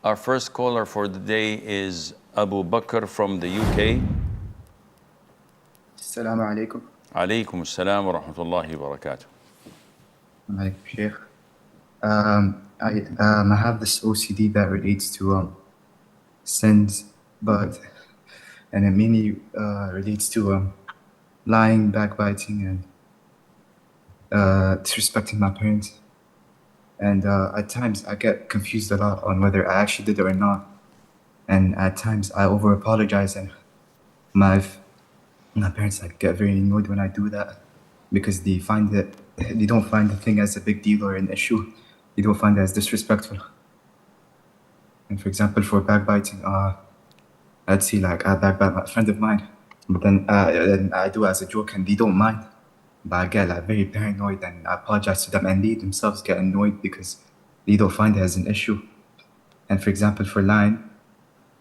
Our first caller for the day is Abu Bakr from the UK. Assalamu alaikum. Alaykum assalam wa rahmatullahi wa barakatuh. Alaikum, Sheikh. I have this OCD that relates to sins, and it mainly relates to lying, backbiting, and disrespecting my parents. And at times I get confused a lot on whether I actually did it or not. And at times I over-apologize, and my parents get very annoyed when I do that, because they don't find the thing as a big deal or an issue. They don't find it as disrespectful. And for example, for backbiting, let's see, I backbite a friend of mine, but then I do it as a joke and they don't mind. But I get very paranoid and I apologize to them, and they themselves get annoyed because they don't find it as an issue. And for example, for lying,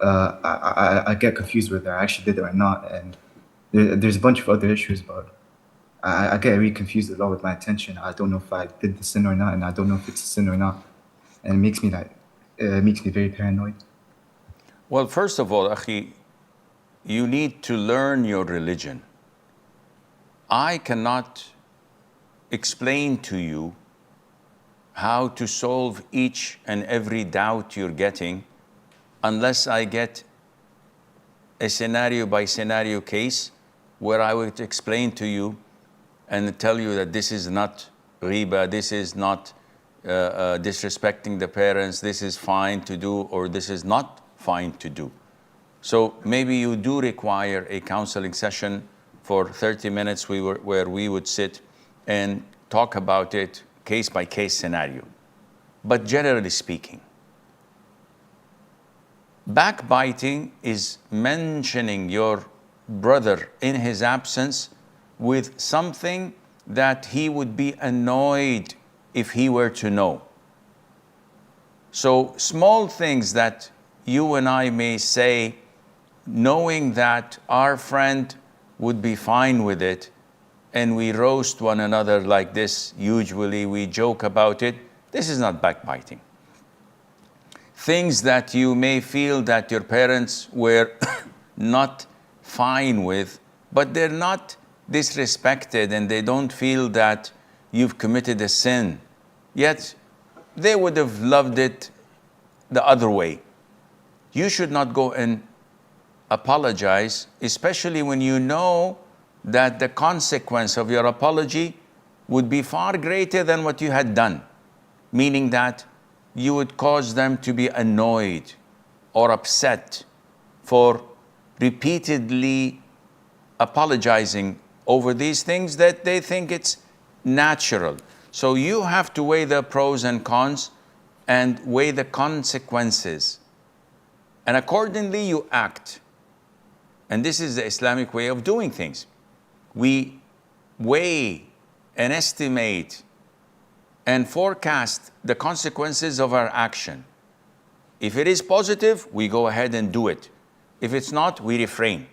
I get confused whether I actually did it or not. And there's a bunch of other issues, but I get really confused a lot with my attention. I don't know if I did the sin or not, and I don't know if it's a sin or not. And it makes me very paranoid. Well, first of all, Akhi, you need to learn your religion. I cannot explain to you how to solve each and every doubt you're getting unless I get a scenario by scenario case where I would explain to you and tell you that this is not riba, this is not disrespecting the parents, this is fine to do, or this is not fine to do. So maybe you do require a counseling session for 30 minutes where we would sit and talk about it case by case scenario. But generally speaking, backbiting is mentioning your brother in his absence with something that he would be annoyed if he were to know. So small things that you and I may say, knowing that our friend would be fine with it, and we roast one another like this, usually we joke about it, this is not backbiting. Things that you may feel that your parents were not fine with, but they're not disrespected and they don't feel that you've committed a sin, yet they would have loved it the other way. You should not go and apologize, especially when you know that the consequence of your apology would be far greater than what you had done, meaning that you would cause them to be annoyed or upset for repeatedly apologizing over these things that they think it's natural. So you have to weigh the pros and cons and weigh the consequences, and accordingly you act. And this is the Islamic way of doing things. We weigh and estimate and forecast the consequences of our action. If it is positive, we go ahead and do it. If it's not, we refrain.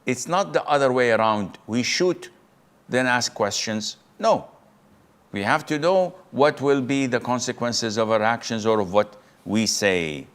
It's not the other way around. We shoot, then ask questions. No. We have to know what will be the consequences of our actions or of what we say.